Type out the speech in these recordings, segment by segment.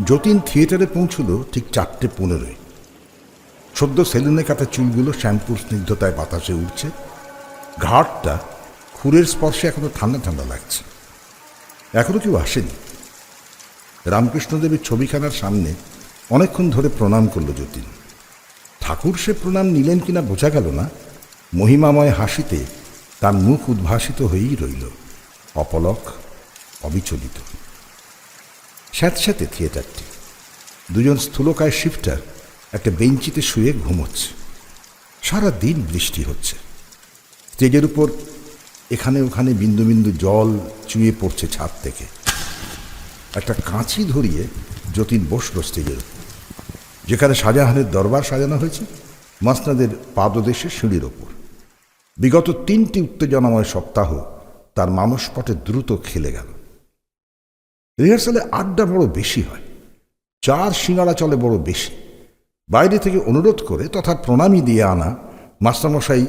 যতীন থিয়েটারে পৌঁছল ঠিক 4:15। সদ্য সেলুনে কাটা চুলগুলো শ্যাম্পুর স্নিগ্ধতায় বাতাসে উঠছে। ঘাটটা খুরের স্পর্শে এখনো ঠান্ডা ঠান্ডা লাগছে। এখনো কেউ আসেনি। রামকৃষ্ণদেবের ছবিখানার সামনে অনেকক্ষণ ধরে প্রণাম করল যতীন। ঠাকুর সে প্রণাম নিলেন কিনা বোঝা গেল না। মহিমাময় হাসিতে তার মুখ উদ্ভাসিত হয়েই রইল, অপলক, অবিচলিত। স্যাঁতস্যাঁতে থিয়েটারটি। দুজন স্থূলকায় শিফটার একটা বেঞ্চিতে শুয়ে ঘুমোচ্ছে। সারা দিন বৃষ্টি হচ্ছে। স্টেজের উপর এখানে ওখানে বিন্দু বিন্দু জল চুয়ে পড়ছে ছাদ থেকে। একটা কাঁচি ধরিয়ে যতীন বসল স্টেজের উপর, যেখানে শাহজাহানের দরবার সাজানো হয়েছে, মাসনাদের পাদদেশে সিঁড়ির ওপর। বিগত 3টি উত্তেজনাময় সপ্তাহ তার মানসপটে দ্রুত খেলে গেল। রিহার্সালে আড্ডা বড় বেশি হয়, 4 সিঙ্গাড়া চলে বড় বেশি। বাইরে থেকে অনুরোধ করে তথা প্রণামী দিয়ে আনা মাস্টারমশাই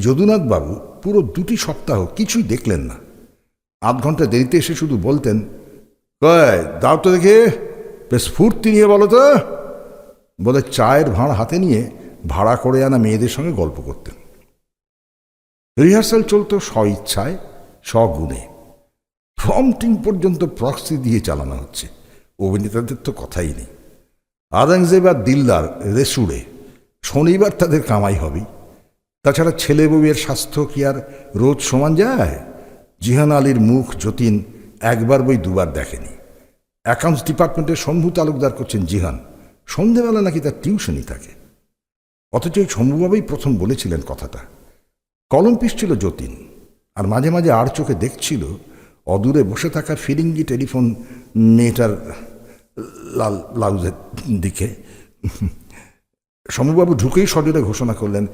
যদুনাথবাবু পুরো 2টি সপ্তাহ কিছুই দেখলেন না। আধ ঘন্টা দেরিতে এসে শুধু বলতেন, কয় দাও তো দেখে, বেশ ফুর্তি নিয়ে বলো তো, বলে চায়ের ভাঁড় হাতে নিয়ে ভাড়া করে আনা মেয়েদের সঙ্গে গল্প করতেন। রিহার্সাল চলত স্বইচ্ছায়, স্বগুণে। প্রম্পটিং পর্যন্ত প্রক্সি দিয়ে চালানো হচ্ছে। অভিনেতাদের তো কথাই নেই। আওরঙ্গজেব আর দিলদার রেসুড়ে, শনিবার তাদের কামাই হবেই। তাছাড়া ছেলে বউয়ের স্বাস্থ্য কি আর রোজ সমান যায়? জিহান আলীর মুখ যতীন একবার বই 2বার দেখেনি। অ্যাকাউন্টস ডিপার্টমেন্টের শম্ভু তালুকদার করছেন জিহান, সন্ধেবেলা নাকি তার টিউশনই থাকে। অথচ এই শম্ভুবাবুই প্রথম বলেছিলেন কথাটা। কলম পিষছিল যতীন, আর মাঝে মাঝে আর চোখে দেখছিল অদূরে বসে থাকা ফিরিঙ্গি টেলিফোন মেয়েটার লাল ব্লাউজের দিকে। শম্ভুবাবু ঢুকেই সজোরে ঘোষণা করলেন,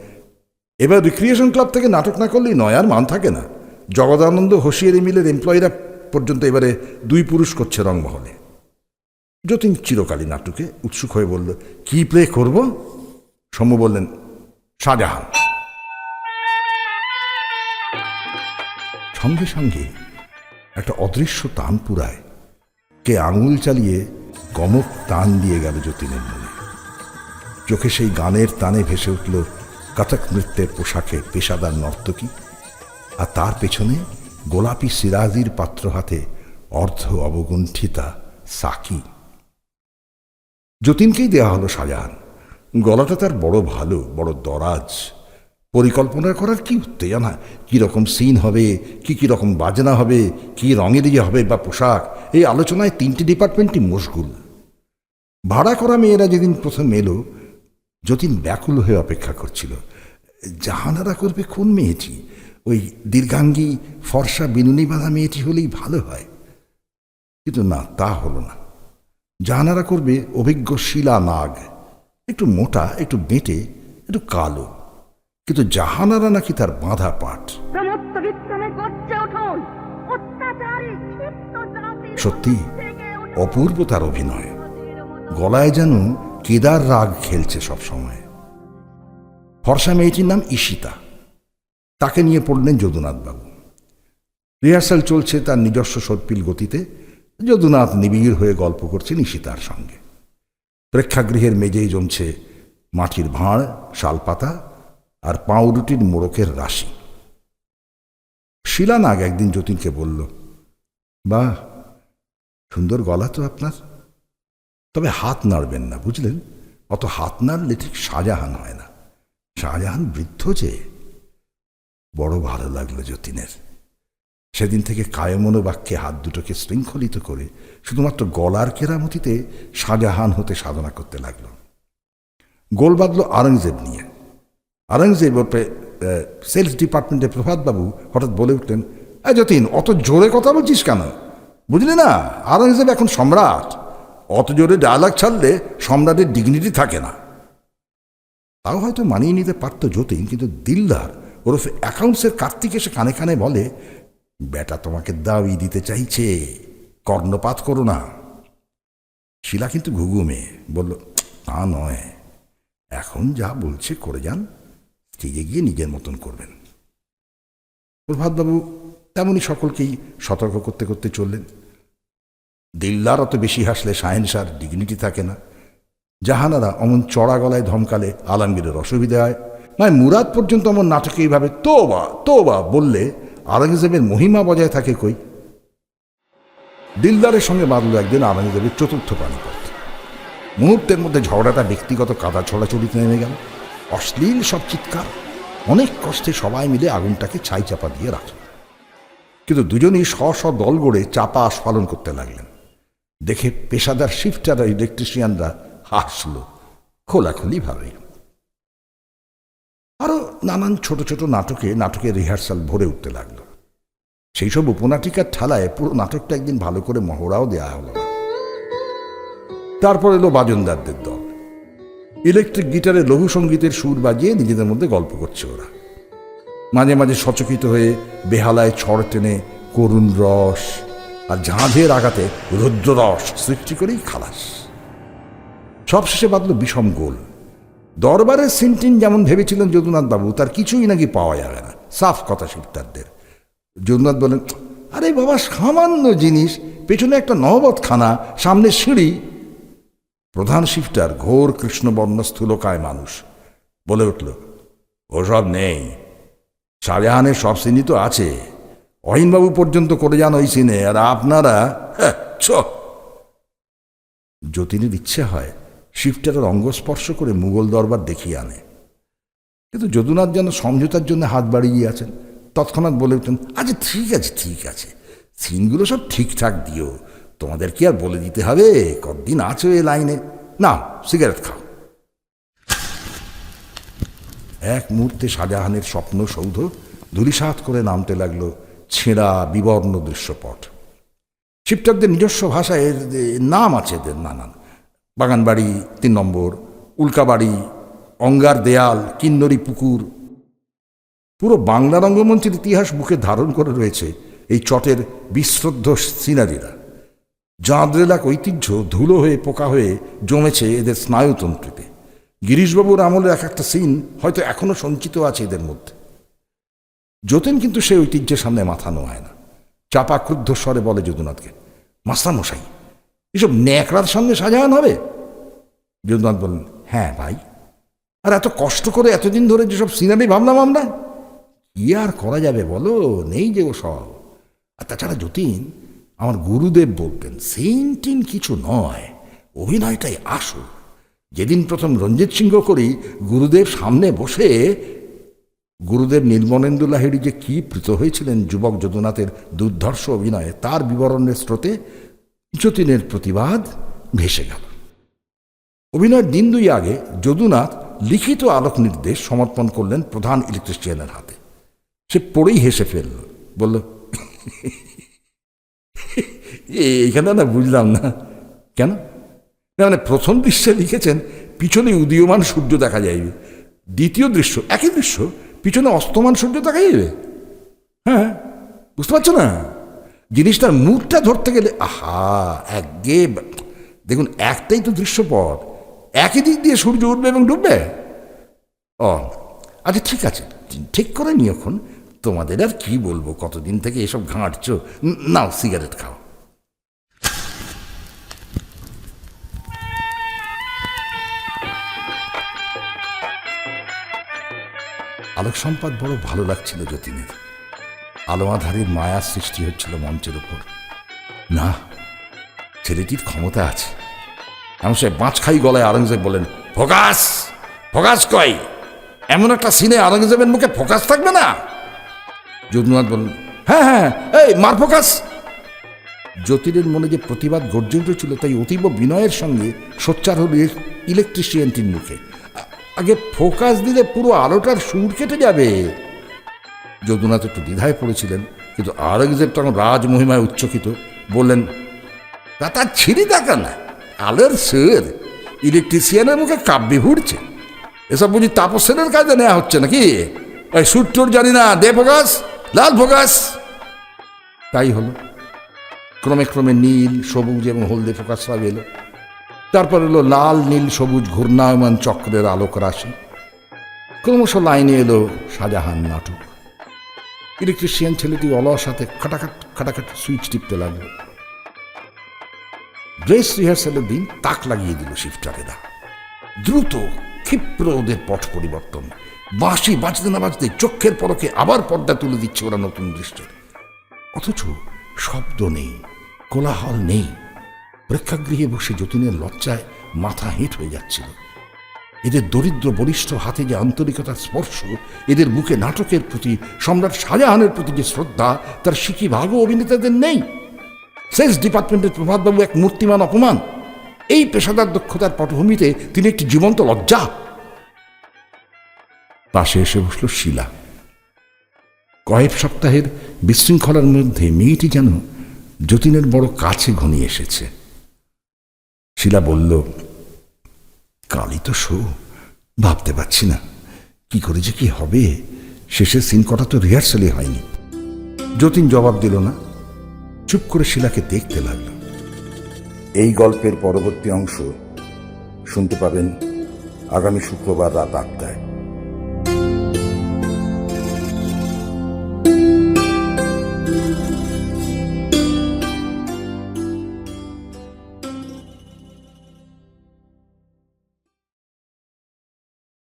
এবার রিক্রিয়েশন ক্লাব থেকে নাটক না করলেই নয়, আর মান থাকে না। জগদানন্দ হোসিয়ারি মিলের এমপ্লয়িরা পর্যন্ত এবারে 2 পুরুষ করছে রংমহলে। যতীন চিরকালী নাটকে উৎসুক হয়ে বলল, কি প্লে করব? শম্ভু বললেন, শাহজাহান। সঙ্গে সঙ্গে একটা অদৃশ্য তানপুরায় কে আঙুল চালিয়ে গমক টান দিয়ে গেল যতীনের মনে। চোখে সেই গানের তানে ভেসে উঠল কথক নৃত্যের পোশাকে পেশাদার নর্তকী, আর তার পেছনে গোলাপি সিরাজির পাত্র হাতে অর্ধ অবগুণ্ঠিতা সাকি। যতীনকেই দেওয়া হলো শাহজাহান। গলাটা তার বড় ভালো, বড় দরাজ। পরিকল্পনা করার কি উত্তেজনা, কীরকম সিন হবে, কি রকম বাজনা হবে, কি রঙের ইয়ে হবে বা পোশাক, এই আলোচনায় 3টি ডিপার্টমেন্টই মশগুল। ভাড়া করা মেয়েরা যেদিন প্রথম এলো, যতীন ব্যাকুল হয়ে অপেক্ষা করছিল। জাহানারা করবে কোন মেয়েটি? ওই দীর্ঘাঙ্গী ফর্সা বিনুনি বাঁধা মেয়েটি হলেই ভালো হয়। কিন্তু না, তা হলো না। জাহানারা করবে অভিজ্ঞ শিলা নাগ, একটু মোটা, একটু বেঁটে, একটু কালো। কিন্তু জাহানারা নাকি তার বাঁধা পাঠ। সত্যি অপূর্ব তার অভিনয়। গলায় যেন কেদার রাগ খেলছে সব সময়। ফর্সা মেয়েটির নাম ঈশিতা। তাকে নিয়ে পড়লেন যদুনাথবাবু। রিহার্সাল চলছে তার নিজস্ব সর্পিল গতিতে। যদুনাথ নিবিড় হয়ে গল্প করছেন ঈশিতার সঙ্গে। প্রেক্ষাগৃহের মেঝেই জমছে মাটির ভাঁড়, শালপাতা আর পাউরুটির মোড়কের রাশি। শিলানাগ একদিন যতীনকে বলল, বাহ, সুন্দর গলা তো আপনার, তবে হাত নাড়বেন না, বুঝলেন? অত হাত নাড়লে ঠিক শাহজাহান হয় না। শাহজাহান বৃদ্ধ যে। বড় ভালো লাগলো যতীনের। সেদিন থেকে কায়মনোবাক্যে হাত দুটোকে শৃঙ্খলিত করে শুধুমাত্র গলার কেরামতিতে শাহজাহান হতে সাধনা করতে লাগল। গোল বাঁধল আওরঙ্গজেব নিয়ে। আওরঙ্গজেব ওপরে সেলস ডিপার্টমেন্টের প্রভাতবাবু হঠাৎ বলে উঠলেন, যতীন, অত জোরে কথা বলছিস কেন? বুঝলি না, আওরঙ্গজেব এখন সম্রাট। অত জোরে ডায়ালগ ছাড়লে সম্রাটের ডিগনিটি থাকে না। তাও হয়তো মানিয়ে নিতে পারত যতীন, কিন্তু দিলদার ওরফে অ্যাকাউন্টসের কার্তিক এসে কানে কানে বলে, বেটা তোমাকে দাবি দিতে চাইছে, কর্ণপাত করো না। শিলা কিন্তু ঘুঘু মেয়ে, বলল, তা নয়, এখন যা বলছে করে যান, স্টেজে গিয়ে নিজের মতন করবেন। প্রভাতবাবু তেমনই সকলকেই সতর্ক করতে করতে চললেন। দিলদার অত বেশি হাসলে শাহেনশার ডিগনিটি থাকে না। জাহানারা অমন চড়া গলায় ধমকালে আলমগীরের অসুবিধা হয়। নয় মুরাদ পর্যন্ত অমন নাটকে এইভাবে তোবা তোবা বললে আওরঙ্গজেবের মহিমা বজায় থাকে কই। দিলদারের সঙ্গে বাঁধল একদিন আওরঙ্গজেবের চতুর্থ পানিপথ। মুহূর্তের মধ্যে ঝগড়াটা ব্যক্তিগত কাদা ছড়াছড়িতে নেমে গেল। অশ্লীল সব চিৎকার। অনেক কষ্টে সবাই মিলে আগুনটাকে ছাই চাপা দিয়ে রাখল। কিন্তু দুজনেই স্ব দল গড়ে চাপা আস্ফালন করতে লাগলেন। দেখে পেশাদার শিফটার আর ইলেকট্রিশিয়ানরা হাসল খোলাখুলি ভাবে। আরো নানান ছোট ছোট নাটকের রিহার্সাল ভরে উঠতে লাগলো। সেই সব উপনাটিকার ঠালায় পুরো নাটকটা একদিন ভালো করে মহড়াও দেওয়া হলো না। তারপর এলো বাজনদারদের দল। ইলেকট্রিক গিটারে লঘু সঙ্গীতের সুর বাজিয়ে নিজেদের মধ্যে গল্প করছে ওরা। মাঝে মাঝে সচকিত হয়ে বেহালায় ছড় টেনে করুণ রস আর ঝাঁঝের আঘাতে রুদ্ররস সৃষ্টি করেই খালাস। সবশেষে বাঁধল বিষম গোল। দরবারের সিনটিন যেমন ভেবেছিলেন যদুনাথ বাবু, তার কিছুই নাকি পাওয়া যাবে না। সাফ কথা শিফটারদের। যদুনাথ বলেন, আরে বাবা, সামান্য জিনিস, পেছনে একটা নহবতখানা, সামনে সিঁড়ি। প্রধান শিফটার, ঘোর কৃষ্ণবর্ণ স্থূলকায় মানুষ, বলে উঠল, ওসব নেই। শাহজাহানের সব সিনই তো আছে। অহিনবাবু পর্যন্ত করে যান ওই সিনে, আর আপনারা যতীনের ইচ্ছে হয় শিফটারের অঙ্গস্পর্শ করে মুঘল দরবার দেখিয়ে আনে। কিন্তু যদুনাথ যেন সমঝোতার জন্য হাত বাড়িয়ে আছেন। তৎক্ষণাৎ বলে উঠতেন, আচ্ছা ঠিক আছে, সিনগুলো সব ঠিকঠাক দিও। তোমাদের কি আর বলে দিতে হবে? কতদিন আছো এ লাইনে, না সিগারেট খাও। এক মুহূর্তে শাহজাহানের স্বপ্ন সৌধ ধূলিসাৎ করে নামতে লাগলো ছেঁড়া বিবর্ণ দৃশ্যপট। শিফটারদের নিজস্ব ভাষায় নাম আছে এদের নানান। বাগানবাড়ি, 3 নম্বর, উল্কাবাড়ি, অঙ্গার দেয়াল, কিন্নরি পুকুর। পুরো বাংলা রঙ্গমঞ্চের ইতিহাস বুকে ধারণ করে রয়েছে এই চটের বিশ্রদ্ধ সিনারিরা। জাঁদরেলাক ঐতিহ্য ধুলো হয়ে পোকা হয়ে জমেছে এদের স্নায়ুতন্ত্রীতে। গিরিশবাবুর আমলের এক একটা সিন হয়তো এখনো সঞ্চিত আছে এদের মধ্যে। যতীন কিন্তু সেই ঐতিহ্যের সামনে মাথা নোয়ায় না। চাপা ক্রুদ্ধ স্বরে বলে যদুনাথকে, মাস্টার মশাই, এসব ন্যাকড়ার সামনে শাহজাহান হবে? যদুনাথ বললেন, হ্যাঁ ভাই, আর এত কষ্ট করে এতদিন ধরে যেসব সিনারি ভাবলাম আমরা, কি আর করা যাবে বলো, নেই যে ও সব। আর তাছাড়া যতীন, আমার গুরুদেব বলতেন, সিনটিন কিছু নয়, অভিনয়টাই আসল। যেদিন প্রথম রঞ্জিত সিংহ করি গুরুদেব সামনে বসে, গুরুদেব নীলমনেন্দু লাহিড়ী যে কি প্রীত হয়েছিলেন যুবক যদুনাথের দুর্ধর্ষ অভিনয়ে, তার বিবরণের স্রোতে যতীনের প্রতিবাদ ভেসে গেল। অভিনয়ের দিন 2 আগে যদুনাথ লিখিত আলোক নির্দেশ সমর্পণ করলেন প্রধান ইলেকট্রিশিয়ানের হাতে। সে পড়েই হেসে ফেলল, বলল, এইখানে না বুঝলাম না। কেন? মানে প্রথম দৃশ্যে লিখেছেন পিছনে উদীয়মান সূর্য দেখা যাইবে, দ্বিতীয় দৃশ্য একই দৃশ্য, পিছনে অস্তমান সূর্য দেখা যাবে। হ্যাঁ, বুঝতে পারছো না? জিনিসটার মুখটা ধরতে গেলে একগে দেখুন, একটাই তো দৃশ্যপট, একই দিক দিয়ে সূর্য উঠবে এবং ডুববে। আচ্ছা ঠিক আছে, ঠিক করে নি। এখন তোমাদের আর কি বলবো, কতদিন থেকে এসব ঘাঁটছো। নাও সিগারেট খাও। আলোক সম্পাদ বড় ভালো লাগছিল যতীনের। আলোয়াধারীর মায়ার সৃষ্টি হচ্ছিল মঞ্চের ওপর। না, ছেলেটির ক্ষমতা আছে। এমন সে বাঁচখাই গলায় আওরঙ্গজেব বলেন, ফোকাস কই? এমন একটা সিনে আওরঙ্গজেবের মুখে ফোকাস থাকবে না? যদুনাথ বললেন, হ্যাঁ, এই মার ফোকাস। যতীনের মনে যে প্রতিবাদ গর্জে উঠেছিল, তাই অতীব বিনয়ের সঙ্গে সোচ্চার হল ইলেকট্রিশিয়ানটির মুখে, আগে ফোকাস দিলে পুরো আলোটার সুর কেটে যাবে। যদুনাথ একটু দ্বিধায় পড়েছিলেন, কিন্তু আওরঙ্গজেব তখন রাজমহিমায় উচ্চকিত বললেন, তার ছিঁড়ি দেখা না, আলোর সুর ইলেকট্রিশিয়ানের মুখে কাব্যে ঘুরছে। এসব বুঝি তাপসেনের কাজে নেওয়া হচ্ছে নাকি? ওই সুর টুর জানি না, দে ফোকাস, লাল ফোকাস। তাই হলো। ক্রমে নীল, সবুজ এবং হলদে ফোকাস সব এলো। তারপর এলো লাল, নীল, সবুজ ঘূর্ণায়মান চক্রের আলোক রাশি। ক্রমশ লাইনে এলো শাহজাহান নাটক। ইলেকট্রিশিয়ান ছেলেটি অলস হাতে খাটাখাট সুইচ টিপতে লাগলো। ড্রেস রিহার্সালের দিন তাক লাগিয়ে দিল শিফটারেরা। দ্রুত ক্ষিপ্র ওদের পট পরিবর্তন। বাঁশি বাজতে না বাজতে চোখের পলকে আবার পর্দা তুলে দিচ্ছে ওরা নতুন দৃশ্যের। অথচ শব্দ নেই, কোলাহল নেই। প্রেক্ষাগৃহে বসে যতীনের লজ্জায় মাথা হেঁট হয়ে যাচ্ছিল। এদের দরিদ্র বলিষ্ঠ হাতে যে আন্তরিকতার স্পর্শ, এদের বুকে নাটকের প্রতি, সম্রাট শাহজাহানের প্রতি যে শ্রদ্ধা, তার সিকি ভাগও অভিনেতাদের নেই। সেলস ডিপার্টমেন্টের প্রভাতবাবু এক মূর্তিমান অপমান। এই পেশাদার দক্ষতার পটভূমিতে তিনি একটি জীবন্ত লজ্জা। পাশে এসে বসল শীলা। কয়েক সপ্তাহের বিশৃঙ্খলার মধ্যে মেয়েটি যেন যতীনের বড় কাছে ঘনিয়ে এসেছে। শীলা বলল, কালই তো শো, ভাবতে পারছি না কি করে যে কি হবে। শেষের সিন কটা তো রিহার্সালই হয়নি। যতীন জবাব দিল না, চুপ করে শীলাকে দেখতে লাগল। এই গল্পের পরবর্তী অংশ শুনতে পাবেন আগামী শুক্রবার রাত 8টায়।